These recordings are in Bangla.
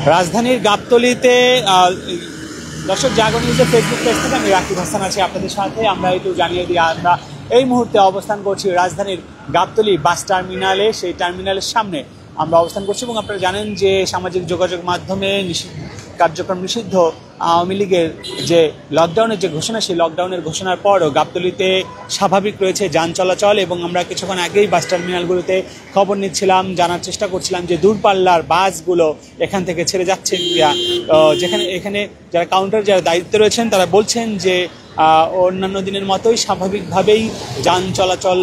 রাজধানীর গাবতলীতে দর্শক জাগো নিউজের ফেসবুক পেজ থেকে আমি রাকিব হাসান আছি আপনাদের সাথে। আমরা একটু জানিয়ে দিই, আমরা এই মুহূর্তে অবস্থান করছি রাজধানীর গাবতলী বাস টার্মিনালে। সেই টার্মিনালের সামনে আমরা অবস্থান করছি এবং আপনারা জানেন যে সামাজিক যোগাযোগ মাধ্যমে কার্যক্রম নিষিদ্ধ আওয়ামী লীগের যে লকডাউনের যে ঘোষণা, সেই লকডাউনের ঘোষণার পরও গাবতলীতে স্বাভাবিক রয়েছে যান চলাচল। এবং আমরা কিছুক্ষণ আগেই বাস টার্মিনালগুলোতে খবর নিচ্ছিলাম, জানার চেষ্টা করছিলাম যে দূরপাল্লার বাসগুলো এখান থেকে ছেড়ে যাচ্ছে কিনা। এখানে যারা কাউন্টার যারা দায়িত্বে রয়েছেন তারা বলছেন যে অন্যান্য দিনের মতোই স্বাভাবিকভাবেই যান চলাচল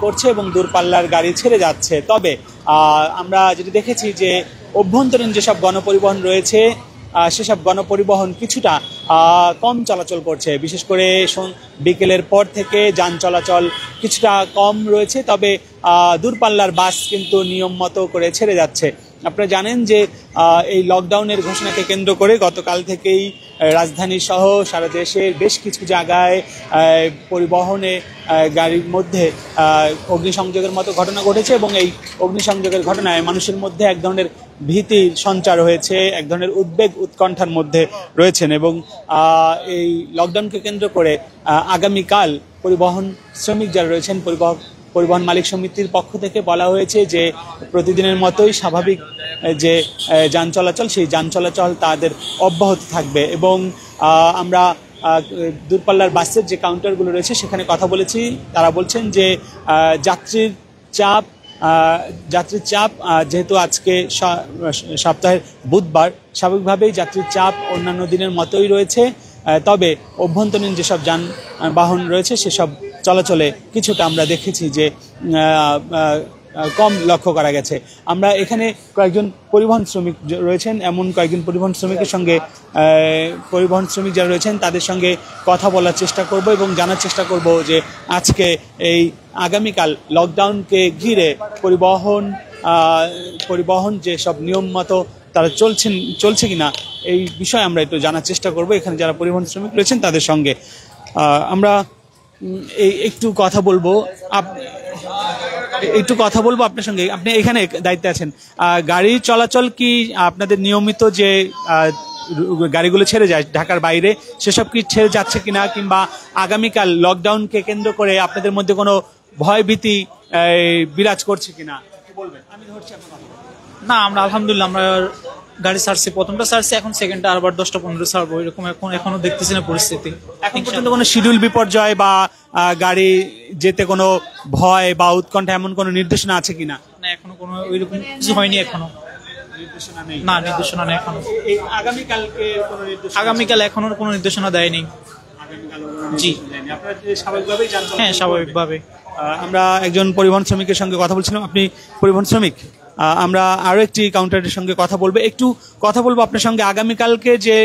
করছে এবং দূরপাল্লার গাড়ি ছেড়ে যাচ্ছে। তবে আমরা যেটি দেখেছি যে অভ্যন্তরীণ যেসব গণপরিবহন রয়েছে সেসব গণপরিবহন কিছুটা কম চলাচল করছে। বিশেষ করে বিকেলের পর থেকে যান চলাচল কিছুটা কম রয়েছে, তবে দূরপাল্লার বাস কিন্তু নিয়ম মতো করে ছেড়ে যাচ্ছে। আপনারা জানেন যে এই লকডাউনের ঘোষণাকে কেন্দ্র করে গতকাল থেকেই রাজধানী সহ সারা দেশের বেশ কিছু জায়গায় পরিবহনে গাড়ির মধ্যে অগ্নিসংযোগের মতো ঘটনা ঘটেছে এবং এই অগ্নিসংযোগের ঘটনায় মানুষের মধ্যে এক ধরনের ভীতির সঞ্চার হয়েছে, এক ধরনের উদ্বেগ উৎকণ্ঠার মধ্যে রয়েছেন। এবং এই লকডাউনকে কেন্দ্র করে আগামীকাল পরিবহন শ্রমিক যারা রয়েছেন, পরিবহন মালিক সমিতির পক্ষ থেকে বলা হয়েছে যে প্রতিদিনের মতোই স্বাভাবিক যে যান চলাচল, সেই যান চলাচল তাদের অব্যাহত থাকবে। এবং আমরা দূরপাল্লার বাসের যে কাউন্টারগুলো রয়েছে সেখানে কথা বলেছি, তারা বলছেন যে যাত্রীর চাপ যেহেতু আজকে সপ্তাহের বুধবার, স্বাভাবিকভাবেই যাত্রীর চাপ অন্যান্য দিনের মতোই রয়েছে। তবে অভ্যন্তরীণ যেসব যানবাহন রয়েছে সেসব চলাচলে কিছুটা আমরা দেখেছি যে কম লক্ষ্য করা গেছে। আমরা এখানে কয়েকজন পরিবহন শ্রমিক রয়েছেন, এমন কয়েকজন পরিবহন শ্রমিকের সঙ্গে পরিবহন শ্রমিক যারা রয়েছেন তাদের সঙ্গে কথা বলার চেষ্টা করব এবং জানার চেষ্টা করব যে আজকে এই আগামীকাল লকডাউনকে ঘিরে পরিবহন যে সব নিয়ম মতো তারা চলছে কিনা এই বিষয়ে আমরা একটু জানার চেষ্টা করব এখানে যারা পরিবহন শ্রমিক রয়েছেন তাদের সঙ্গে। আমরা একটু কথা বলবো আপনার সঙ্গে। আপনি এখানে দায়িত্বে আছেন, গাড়ির চলাচল কি আপনাদের নিয়মিত যে গাড়িগুলো ছেড়ে যায় ঢাকার বাইরে সেসব কি ছেড়ে যাচ্ছে কিনা, কিংবা আগামীকাল লকডাউনকে কেন্দ্র করে আপনাদের মধ্যে কোনো ভয় ভীতি বিরাজ করছে কিনা বলবেন? আমি ধরছি আপনার কথা। না, আমরা আলহামদুলিল্লাহ আমরা গাড়ি ছাড়ছি, প্রথমটা ছাড়ছি, এখন সেকেন্ডটা আবার 10টা-15 ছাড়বো, এরকম এখনো দেখতেছি না পরিস্থিতি। এখন পর্যন্ত কোনো শিডিউল বিপর্যয় বা গাড়ি যেতে কোনো ভয় বা উৎকণ্ঠা এমন কোনো নির্দেশনা আছে কিনা? না, এখনো কোনো ওইরকম কিছু হয়নি, এখনো নির্দেশনা নেই। না, নির্দেশনা নেই এখনো। আগামীকাল এখনো কোনো নির্দেশনা দেয়নি। জি, স্বাভাবিকভাবেই জানতে। হ্যাঁ, স্বাভাবিকভাবে। আমরা একজন পরিবহন শ্রমিকের সঙ্গে কথা বলছিলাম। আপনি পরিবহন শ্রমিক, আমরা আরো একটি কাউন্টারের সঙ্গে কথা বলবো আপনার সঙ্গে। আগামীকালকে যে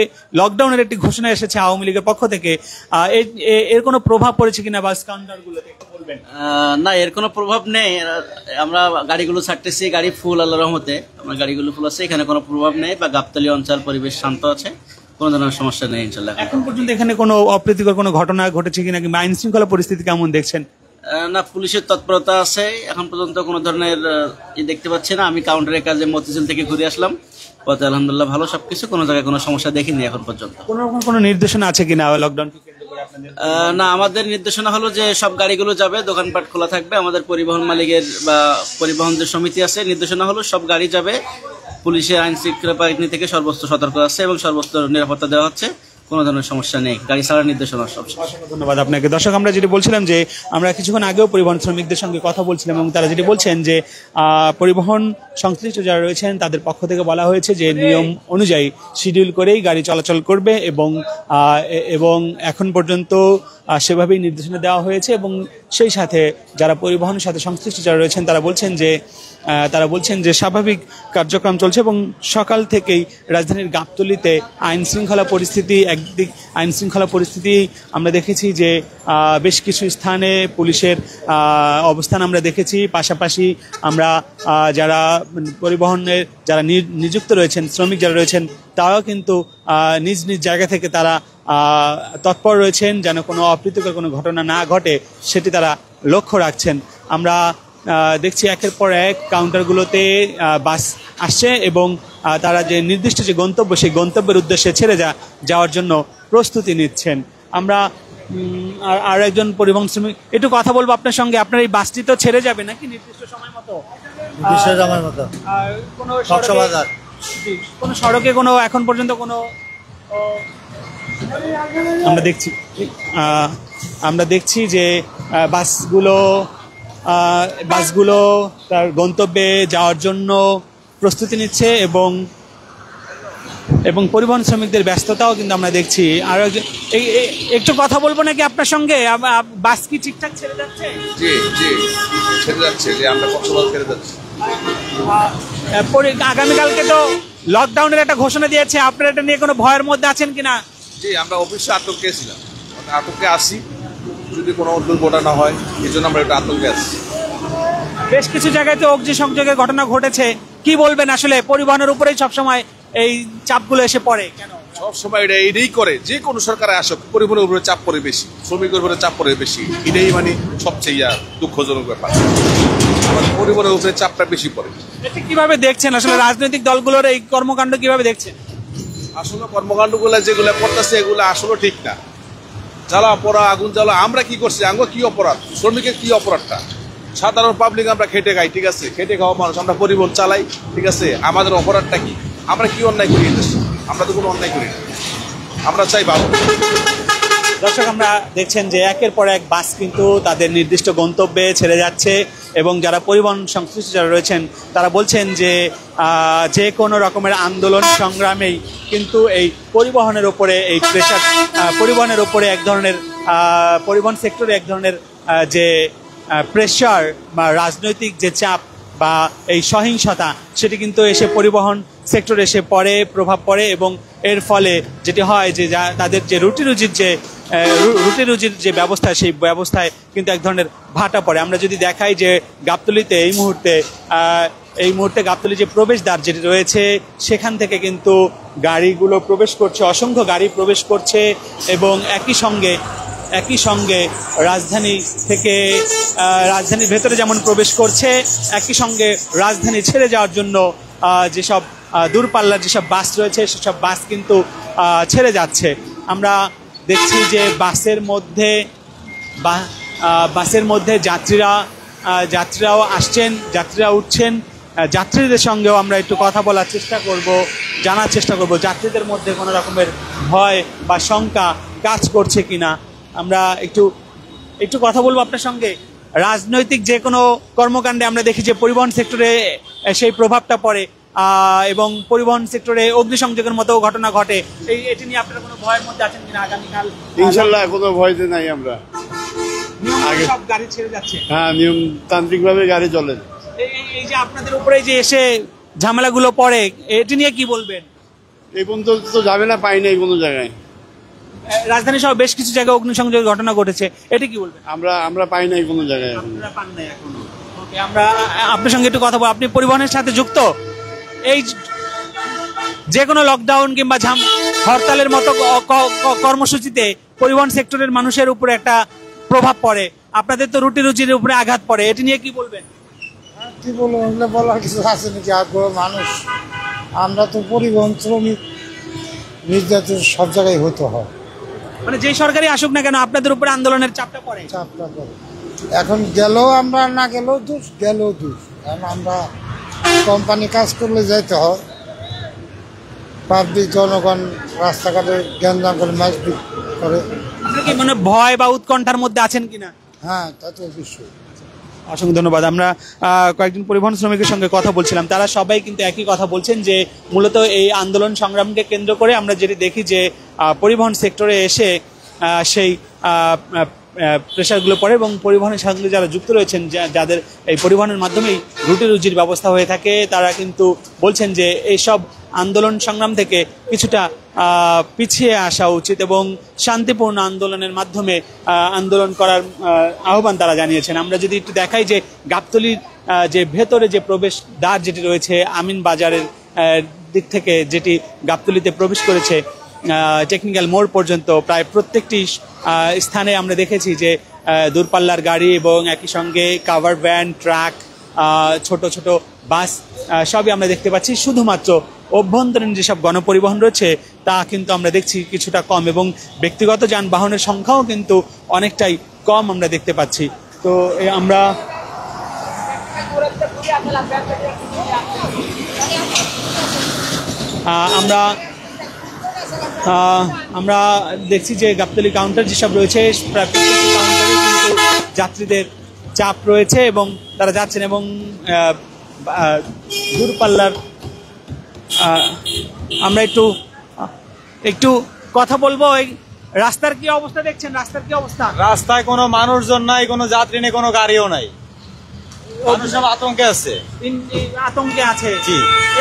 লকডাউনের একটি ঘোষণা এসেছে আওয়ামী লীগের পক্ষ থেকে, এর কোনো প্রভাব পড়েছে কিনা বাস কাউন্টারগুলোতে বলবেন? না, এর কোনো প্রভাব নেই। আমরা গাড়িগুলো ছাড়তেছি, গাড়ি ফুল, আল্লাহর রহমতে আমার গাড়িগুলো ফুল আছে, এখানে কোনো প্রভাব নেই। বা গাবতলী অঞ্চল পরিবেশ শান্ত আছে, কোনো ধরনের সমস্যা নেই ইনশাল্লাহ। এখন পর্যন্ত এখানে কোনো অপ্রীতিকর কোনো ঘটনা ঘটেছে কিনা, কিংবা আইন শৃঙ্খলা পরিস্থিতি কেমন দেখছেন? না, পুলিশের তৎপরতা আছে, এখন পর্যন্ত কোনো ধরনের দেখতে পাচ্ছি না। আমি কাউন্টারের কাজে মতিঝিল থেকে ঘুরে আসলাম, পথে আলহামদুলিল্লাহ ভালো সবকিছু, কোনো জায়গায় কোনো সমস্যা দেখিনি এখন পর্যন্ত। কোনো নির্দেশনা আছে কিনা লকডাউন? না, আমাদের নির্দেশনা হলো যে সব গাড়িগুলো যাবে, দোকানপাট খোলা থাকবে। আমাদের পরিবহন মালিকের বা পরিবহন যে সমিতি আছে, নির্দেশনা হলো সব গাড়ি যাবে। পুলিশের আইন শৃঙ্খলা বাহিনী থেকে সর্বোচ্চ সতর্ক আছে এবং সর্বোচ্চ নিরাপত্তা দেওয়া হচ্ছে, কোনো ধরনের সমস্যা নেই। গাড়ি ছাড়ার নির্দেশনা সব। ধন্যবাদ আপনাকে। দর্শক, আমরা যেটি বলছিলাম যে আমরা কিছুক্ষণ আগেও পরিবহন শ্রমিকদের সঙ্গে কথা বলছিলাম এবং তারা যেটি বলছেন যে পরিবহন সংশ্লিষ্ট যারা রয়েছেন তাদের পক্ষ থেকে বলা হয়েছে যে নিয়ম অনুযায়ী শিডিউল করেই গাড়ি চলাচল করবে এবং এখন পর্যন্ত সেভাবেই নির্দেশনা দেওয়া হয়েছে। এবং সেই সাথে যারা পরিবহনের সাথে সংশ্লিষ্ট যারা রয়েছেন তারা বলছেন যে স্বাভাবিক কার্যক্রম চলছে এবং সকাল থেকেই রাজধানীর গাবতলীতে আইন শৃঙ্খলা পরিস্থিতি আমরা দেখেছি যে বেশ কিছু স্থানে পুলিশের অবস্থান আমরা দেখেছি। পাশাপাশি আমরা যারা পরিবহনের যারা নিযুক্ত রয়েছেন, শ্রমিক যারা রয়েছেন, তারাও কিন্তু নিজ নিজ জায়গা থেকে তারা তৎপর রয়েছেন যেন কোনো অপ্রীতিকর কোনো ঘটনা না ঘটে সেটি তারা লক্ষ্য রাখছেন। আমরা দেখছি একের পর এক কাউন্টারগুলোতে বাস আসছে এবং তারা যে নির্দিষ্ট যে গন্তব্য সেই গন্তব্যের উদ্দেশ্যে ছেড়ে যাওয়ার জন্য প্রস্তুতি নিচ্ছেন। আমরা আর একজন পরিবহন শ্রমিক একটু কথা বলবো আপনার সঙ্গে। আপনার এই বাসটি তো ছেড়ে যাবে নাকি নির্দিষ্ট সময় মতো? কোনো সড়কে কোনো এখন পর্যন্ত কোনো আমরা দেখছি যে বাসগুলো তার গন্তব্যে যাওয়ার জন্য প্রস্তুতি নিচ্ছে এবং পরিবহন শ্রমিকদের ব্যস্ততাও কিন্তু আমরা দেখছি। আর একটু কথা বলবো নাকি আপনার সঙ্গে? বাস কি ঠিকঠাক ছেড়ে যাচ্ছে? জি জি ছেড়ে যাচ্ছে, যে আমরা কক্সবাজার ছেড়ে যাচ্ছি। আগামীকালকে তো লকডাউনের একটা ঘোষণা দিয়েছে, আপনারা এটা নিয়ে কোনো ভয়ের মধ্যে আছেন কিনা? জি আমরা অবশ্যই আতঙ্কে ছিলাম, আতঙ্কে আসি যদি কোনো দুর্ঘটনা না হয়, এই জন্য আমরা এটা আতঙ্কে আসছি। বেশ কিছু জায়গায় তো অগ্নিসংযোগের ঘটনা ঘটেছে, কি বলবেন? আসলে পরিবহনের উপরেই সবসময় এই চাপগুলো এসে পড়ে কেন? সবসময় এটা এইটাই করে, যে কোনো সরকারে আসুক পরিবহনের উপরে চাপ পড়ে বেশি, শ্রমিকের উপরে চাপ পড়ে বেশি, এটাই মানে সবচেয়ে দুঃখজনক ব্যাপার। আমাদের পরিবহনের উপরে চাপটা বেশি পড়ে। এটা কিভাবে দেখছেন আসলে রাজনৈতিক দলগুলোর এই কর্মকাণ্ড কিভাবে দেখছেন? আসলে কর্মকাণ্ডগুলো যেগুলো করতেছে এগুলো আসলে ঠিক না। জ্বালা পড়া, আগুন জ্বালা, আমরা কি করছি? আমরা কি অপরাধ? শ্রমিকের কি অপরাধটা? সাধারণ পাবলিক আমরা খেটে খাই, ঠিক আছে, খেটে খাওয়া মানুষ, আমরা পরিবহন চালাই, ঠিক আছে, আমাদের অপরাধটা কি? আমরা কি অন্যায় করি? আমরা তো কোনো অন্যায় করি না, আমরা চাই ভালো। দর্শক, আমরা দেখছেন যে একের পর এক বাস কিন্তু তাদের নির্দিষ্ট গন্তব্যে ছেড়ে যাচ্ছে এবং যারা পরিবহন সংশ্লিষ্ট যারা রয়েছেন তারা বলছেন যে কোনো রকমের আন্দোলন সংগ্রামেই কিন্তু এই পরিবহনের ওপরে এই প্রেশার, পরিবহনের ওপরে এক ধরনের পরিবহন সেক্টরে এক ধরনের যে প্রেশার বা রাজনৈতিক যে চাপ বা এই সহিংসতা, সেটি কিন্তু এসে পরিবহন সেক্টরে এসে প্রভাব পড়ে এবং এর ফলে যেটি হয় যে তাদের যে রুটি রুজির যে ব্যবস্থা, সেই ব্যবস্থায় কিন্তু এক ধরনের ভাটা পড়ে। আমরা যদি দেখাই যে গাবতলীতে এই মুহূর্তে গাবতলী যে প্রবেশদ্বার যেটি রয়েছে সেখান থেকে কিন্তু গাড়িগুলো প্রবেশ করছে, অসংখ্য গাড়ি প্রবেশ করছে এবং একই সঙ্গে রাজধানীর ভেতরে যেমন প্রবেশ করছে, একই সঙ্গে রাজধানী ছেড়ে যাওয়ার জন্য যেসব দূরপাল্লার যেসব বাস রয়েছে সেসব বাস কিন্তু ছেড়ে যাচ্ছে। আমরা দেখছি যে বাসের মধ্যে যাত্রীরাও আসছেন, যাত্রীরা উঠছেন। যাত্রীদের সঙ্গেও আমরা একটু কথা বলার চেষ্টা করব, জানার চেষ্টা করব যাত্রীদের মধ্যে কোনো রকমের ভয় বা শঙ্কা কাজ করছে কিনা। আমরা একটু কথা বলবো আপনার সঙ্গে। রাজনৈতিক যে কোনো কর্মকাণ্ডে আমরা দেখি যে পরিবহন সেক্টরে সেই প্রভাবটা পড়ে এবং পরিবহন সেক্টরে অগ্নিসংযোগের মতো ঘটনা ঘটে। এটি নিয়ে আপনারা কোনো ভয়ের মধ্যে আছেন কিনা? আগামীকাল ইনশাল্লাহ কোনো ভয়তে নাই, আমরা আগে সব গাড়ি ছেড়ে যাচ্ছে। হ্যাঁ, নিয়মতান্ত্রিক ভাবে গাড়ি চলে। এই যে আপনাদের উপরে যে এসে ঝামেলাগুলো পড়ে, এটি নিয়ে কি বলবেন? এই পর্যন্ত তো ঝামেলা পাই নাই কোনো জায়গায়। রাজধানী সহ বেশ কিছু জায়গায় অগ্নিসংযোগের ঘটনা ঘটেছে, এটি কি বলবেন? আমরা পাই নাই কোনো জায়গায়। আপনারা পান নাই এখনো? ওকে, আমরা আপনার সঙ্গে একটু কথা বলবো। আপনি পরিবহনের সাথে যুক্ত, এই যে কোনো লকডাউন কিংবা হরতালের মতো কর্মসূচিতে পরিবহন সেক্টরের মানুষের উপরে একটা প্রভাব পড়ে, আপনাদের তো রুটি রুজির উপরে আঘাত পড়ে, এটি নিয়ে কি বলবেন? কি বলবো, বলার কিছু আছে নাকি? আগ্রহ মানুষ, আমরা তো পরিবহন শ্রমিক, নির্যাতন সব জায়গায় হতে হয়। মানে যেই সরকারি আসুক না কেন আপনাদের উপরে আন্দোলনের চাপটা পড়ে। এখন গেলেও আমরা, না গেলেও দোষ, গেলেও দোষ। কারণ আমরা কোম্পানি কাজ করলে যাইতে হয়, পাবলিক জনগণ রাস্তাঘাটে গ্যাঞ্জাম করে মাইক করে। আপনি কি মানে ভয় বা উৎকণ্ঠার মধ্যে আছেন কিনা? হ্যাঁ, তা তো অবশ্যই। অসংখ্য ধন্যবাদ। আমরা কয়েকজন পরিবহন শ্রমিকের সঙ্গে কথা বলছিলাম, তারা সবাই কিন্তু একই কথা বলছেন যে মূলত এই আন্দোলন সংগ্রামকে কেন্দ্র করে আমরা যেটি দেখি যে পরিবহন সেক্টরে এসে সেই প্রেশারগুলো পড়ে এবং পরিবহনের সঙ্গে যারা যুক্ত রয়েছেন, যাদের এই পরিবহনের মাধ্যমেই রুটি রুজির ব্যবস্থা হয়ে থাকে, তারা কিন্তু বলছেন যে এইসব আন্দোলন সংগ্রাম থেকে কিছুটা পিছিয়ে আসা উচিত এবং শান্তিপূর্ণ আন্দোলনের মাধ্যমে আন্দোলন করার আহ্বান তারা জানিয়েছেন। আমরা যদি একটু দেখাই যে গাবতলীর যে ভেতরে যে প্রবেশ দ্বার যেটি রয়েছে আমিন বাজারের দিক থেকে, যেটি গাবতলীতে প্রবেশ করেছে টেকনিক্যাল মোড় পর্যন্ত, প্রায় প্রত্যেকটি স্থানে আমরা দেখেছি যে দূরপাল্লার গাড়ি এবং একই সঙ্গে কাভার ভ্যান, ট্রাক, ছোট ছোট বাস সবই আমরা দেখতে পাচ্ছি। শুধুমাত্র অভ্যন্তরীণ যেসব গণপরিবহন রয়েছে তা কিন্তু আমরা দেখছি কিছুটা কম, এবং ব্যক্তিগত যানবাহনের সংখ্যাও কিন্তু অনেকটাই কম আমরা দেখতে পাচ্ছি। তো আমরা আমরা আমরা দেখছি যে গাবতলী কাউন্টার যেসব রয়েছে প্রায় প্রত্যেকটি কাউন্টারে কিন্তু যাত্রীদের চাপ রয়েছে এবং তারা যাচ্ছেন, এবং দূরপাল্লার আমরা একটু কথা বলবো। এই রাস্তার কি অবস্থা দেখছেন? রাস্তার কি অবস্থা? রাস্তায় কোনো মানুষজন নাই, কোনো যাত্রী নেই, কোনো গাড়িও নাই, মানুষ সব আতঙ্কে আছে। আতঙ্কে আছে।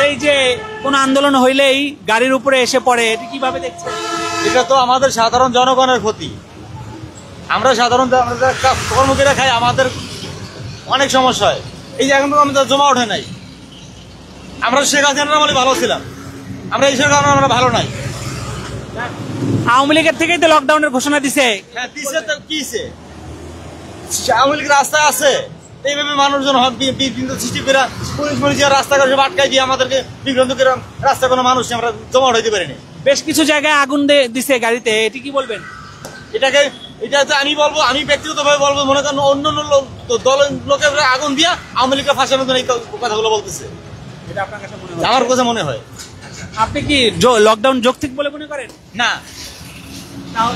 এই যে কোন আন্দোলন হইলেই গাড়ির উপরে এসে পড়ে, এটা কিভাবে দেখছেন? এটা তো আমাদের সাধারণ জনগণের ক্ষতি। আমরা সাধারণ কর্মকর্তা খাই, আমাদের অনেক সমস্যা হয়। এই যে এখন তো আমাদের জমা ওঠে নাই। আমরা শেখ হাসিনার আমলে ভালো ছিলাম, আমরা এই সরকার আমরা ভালো নাই। আওয়ামী লীগের থেকেই তো লকডাউনের ঘোষণা দিছে। হ্যাঁ দিছে, তো কিছে আওয়ামী লীগ রাস্তায় আছে, এইভাবে মানুষজন বিভ্রান্ত সৃষ্টি করে পুলিশ রাস্তাঘাট সব আটকাই দিয়ে আমাদেরকে বিভ্রান্ত করে রাস্তা কোনো মানুষ আমরা জমা উঠাইতে পারিনি। বেশ কিছু জায়গায় আগুন দিছে গাড়িতে, এটি কি বলবেন? এটা আমি বলবো, আমি ব্যক্তিগতভাবে বলবো, মনে করেন অন্য দলের লোকের আগুন দিয়া আওয়ামী লীগকে ফাঁসানোর জন্য এই কথাগুলো বলতেছে, এটা আপনার কাছে মনে হয়? আমার কাছে মনে হয়। আপনি কি লকডাউন যৌক্তিক বলে মনে করেন? না,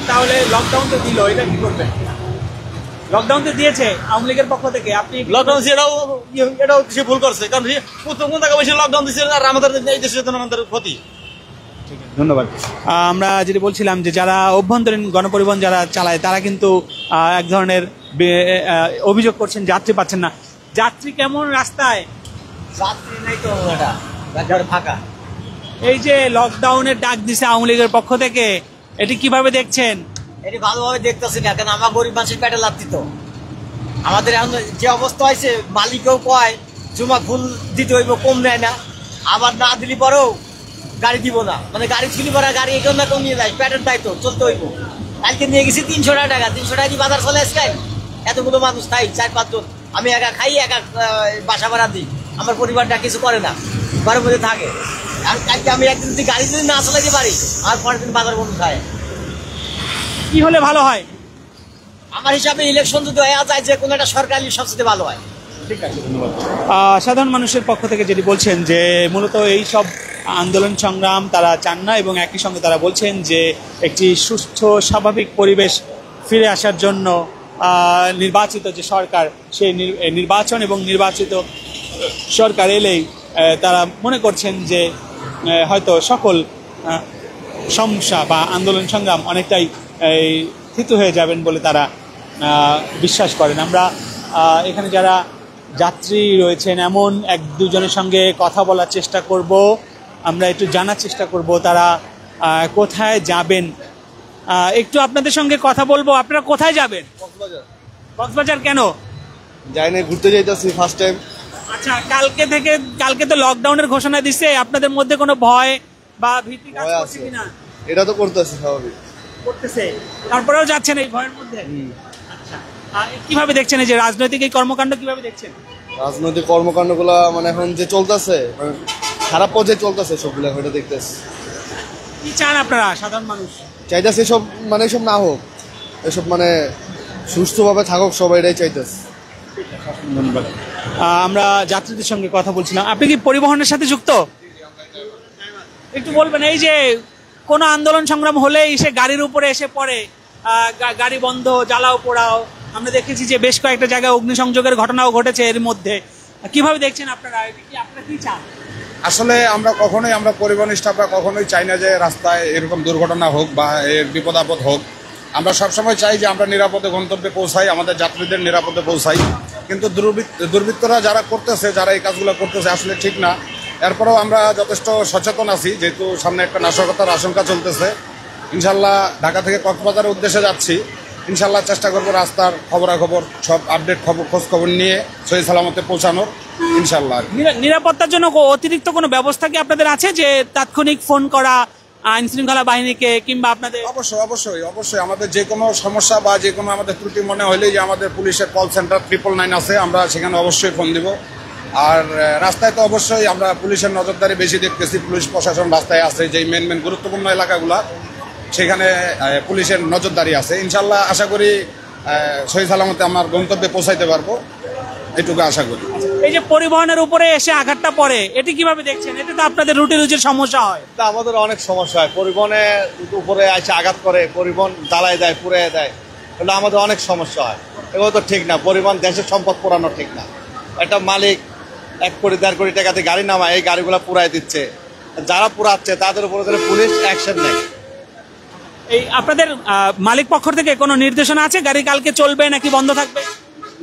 তাহলে লকডাউন তো দিল, এটা কি করবেন? লকডাউন তো দিয়েছে আওয়ামী লীগের পক্ষ থেকে, আপনি লকডাউন এটাও সে ভুল করছে, কারণ প্রথম টাকা পয়সা লকডাউন দিচ্ছে আর আমাদের এই দেশের জন্য আমাদের ক্ষতি। ধন্যবাদ। আমরা যেটা বলছিলাম যে যারা অভ্যন্তরীণ গণপরিবহন যারা চালায় তারা কিন্তু এক ধরনের অভিযোগ করছেন যাত্রী পাচ্ছেন না। যাত্রী কেমন রাস্তায়? যাত্রী নাই তো, ফাঁকা। এই যে লকডাউনের ডাক দিছে আওয়ামী লীগের পক্ষ থেকে, এটি কিভাবে দেখছেন? এটি ভালোভাবে দেখতেছি না, কেন আমার গরিব মানুষের পেটে লাগতি তো। আমাদের এখন যে অবস্থা হয়েছে, মালিকও কয় জমা ফুল দিতে হইব, কম নেয় না, আবার না দিলি পরেও গাড়ি দিব না, মানে গাড়ি ছিলি পরে গাড়ি এখানে না কমিয়ে যায়, পেটের দায়িত্ব চলতে হইব। কালকে নিয়ে গেছি 300 টাকা, 300 টাকা দিয়ে বাজার চলে আসছে। এতগুলো মানুষ খাই, 4-5 জন, আমি একা খাই, একা বাসা ভাড়া দিই, আমার পরিবারটা কিছু করে না, ঘরের মধ্যে থাকে। আর কালকে আমি একদিন যদি গাড়ি যদি না চালাতে পারি, আর পরের দিন বাজার বন্ধ খায়। কি হলে ভালো হয়? আমার হিসাবে ইলেকশন যদি হয়ে যায়, যে কোনো একটা সরকারি সবচেয়ে ভালো হয়। ঠিক আছে, ধন্যবাদ। সাধারণ মানুষের পক্ষ থেকে যেটি বলছেন যে মূলত এই সব আন্দোলন সংগ্রাম তারা চান না, এবং একই সঙ্গে তারা বলছেন যে একটি সুস্থ স্বাভাবিক পরিবেশ ফিরে আসার জন্য নির্বাচিত যে সরকার, সেই নির্বাচন এবং নির্বাচিত সরকার এলেই তারা মনে করছেন যে হয়তো সকল সমস্যা বা আন্দোলন সংগ্রাম অনেকটাই থিতু হয়ে যাবেন বলে তারা বিশ্বাস করেন। আমরা এখানে যারা যাত্রী রয়েছেন এমন 1-2 জনের সঙ্গে কথা বলার চেষ্টা করব, আমরা একটু জানার চেষ্টা করব তারা কোথায় যাবেন। একটু আপনাদের সঙ্গে কথা বলবো। আপনারা কোথায় যাবেন? কক্সবাজার। কেন? যাই না, ঘুরতে যাইতেছি ফার্স্ট টাইম। আচ্ছা, কালকে তো লকডাউনের ঘোষণা দিচ্ছে, আপনাদের মধ্যে কোনো ভয় বা ভীতি কাজ করছে কিনা? এটা তো করতেছে, স্বাভাবিক করতেছে, তারপরেও যাচ্ছেন এই ভয়ের মধ্যে। আচ্ছা, কিভাবে দেখছেন এই যে রাজনৈতিক এই কর্মকাণ্ড, কিভাবে দেখছেন? রাজনৈতিক কর্মকাণ্ডগুলা মানে এখন যে চলতেছে, খারাপ পর্যায়ে চলতেছে সবগুলা, ওইটা দেখতেছে। কি চান আপনারা সাধারণ মানুষ? চাইতেছে সব মানে এসব না হোক, এসব মানে সুস্থভাবে থাকুক সবাই, এটাই চাইতেছে। ধন্যবাদ। আমরা যাত্রীদের সঙ্গে কথা বলছিলাম। আপনি কি পরিবহনের সাথে যুক্ত? একটু বলবেন, এই যে কোনো আন্দোলন সংগ্রাম হলেই সে গাড়ির উপরে এসে পড়ে, গাড়ি বন্ধ, জ্বালাও পোড়াও, আমরা দেখেছি যে বেশ কয়েকটা জায়গায় অগ্নিসংযোগের ঘটনাও ঘটেছে এর মধ্যে। কিভাবে দেখছেন আপনারা? আপনারা কি চান? আসলে আমরা পরিবহন স্টাফরা কখনোই চাই না যে রাস্তায় এরকম দুর্ঘটনা হোক বা এর বিপদ আপদ হোক। আমরা সবসময় চাই যে আমরা নিরাপদে গন্তব্যে পৌঁছাই, আমাদের যাত্রীদের নিরাপদে পৌঁছাই। কিন্তু দুর্বৃত্তরা যারা এই কাজগুলো করতেছে আসলে ঠিক না। এরপরেও আমরা যথেষ্ট সচেতন আছি, যেহেতু সামনে একটা নাশকতার আশঙ্কা চলতেছে। ইনশাল্লাহ ঢাকা থেকে কক্সবাজারের উদ্দেশ্যে যাচ্ছি, ইনশাল্লাহ চেষ্টা করবো রাস্তার খবরাখবর সব আপডেট খোঁজ খবর নিয়ে সহি সালামতে পৌঁছানোর, ইনশাল্লাহ। নিরাপত্তার জন্য অতিরিক্ত কোনো ব্যবস্থা কি আপনাদের আছে, যে তাৎক্ষণিক ফোন করা আইন শৃঙ্খলা বাহিনীকে কিংবা আপনাদের? অবশ্যই আমাদের যে কোনো সমস্যা বা যে কোনো আমাদের ত্রুটি মনে হলেই যে আমাদের পুলিশের কল সেন্টার 999 আছে, আমরা সেখানে অবশ্যই ফোন দিব। আর রাস্তায় তো অবশ্যই আমরা পুলিশের নজরদারি বেশি দেখতেছি, পুলিশ প্রশাসন রাস্তায় আছে, যেই মেন গুরুত্বপূর্ণ এলাকাগুলা সেখানে পুলিশের নজরদারি আছে। ইনশাল্লাহ আশা করি সহি সালামতে আমার গন্তব্যে পৌঁছাইতে পারবো, এটুকু আশা করি। এই যে পরিবহনের উপরে এসে আঘাতটা পড়ে, এটি কিভাবে দেখছেন? এতে তো আপনাদের রুটি রুজির সমস্যা হয়। তা আমাদের অনেক সমস্যা হয়, পরিবহনের উপরে এসে আঘাত করে, পরিবহন জ্বালায় দেয়, পুড়িয়ে দেয়, এগুলো আমাদের অনেক সমস্যা হয়। এগুলো তো ঠিক না, পরিবহন দেশের সম্পদ পোড়ানো ঠিক না। একটা মালিক 1 কোটি 1.5 কোটি টাকাতে গাড়ি নামায়, এই গাড়িগুলো পুরাই দিচ্ছে, যারা পুরাচ্ছে তাদের উপরে পুলিশ অ্যাকশন নেয়। এই আপনাদের মালিক পক্ষ থেকে কোনো নির্দেশনা আছে গাড়ি কালকে চলবে নাকি বন্ধ থাকবে?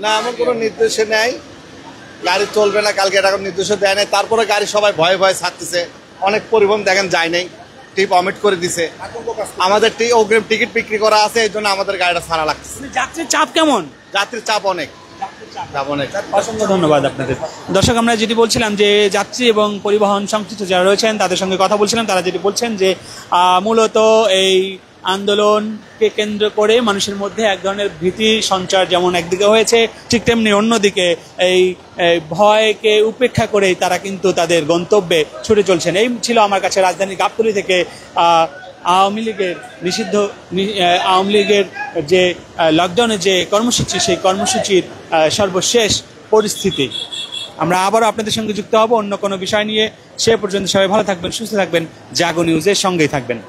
না, এমন কোনো নির্দেশ নেই, গাড়ি চলবে না কালকে, এরকম নির্দেশ দেয় নাই। তারপরে গাড়ি সবাই ভয়ে ভয়ে ছাড়তেছে, অনেক পরিবহন দেখেন যায় নাই, টিপ অমিট করে দিছে। আমাদের অগ্রিম টিকিট বিক্রি করা আছে, এই জন্য আমাদের গাড়িটা ছাড়া লাগছে। যাত্রীর চাপ কেমন? যাত্রীর চাপ অনেক। অসংখ্য ধন্যবাদ আপনাদের। দর্শক, আমরা যেটি বলছিলাম যে যাত্রী এবং পরিবহন সংশ্লিষ্ট যারা রয়েছেন তাদের সঙ্গে কথা বলছিলাম, তারা যেটি বলছেন যে মূলত এই আন্দোলনকে কেন্দ্র করে মানুষের মধ্যে এক ধরনের ভীতি সঞ্চার যেমন একদিকে হয়েছে, ঠিক তেমনি অন্যদিকে এই ভয়কে উপেক্ষা করেই তারা কিন্তু তাদের গন্তব্যে ছুটে চলছেন। এই ছিল আমার কাছে রাজধানীর গাবতলী থেকে আওয়ামী লীগের যে লকডাউনের যে কর্মসূচি, সেই কর্মসূচির সর্বশেষ পরিস্থিতি। আমরা আবারও আপনাদের সঙ্গে যুক্ত হব অন্য কোনো বিষয় নিয়ে। সে পর্যন্ত সবাই ভালো থাকবেন, সুস্থ থাকবেন, জাগো নিউজের সঙ্গেই থাকবেন।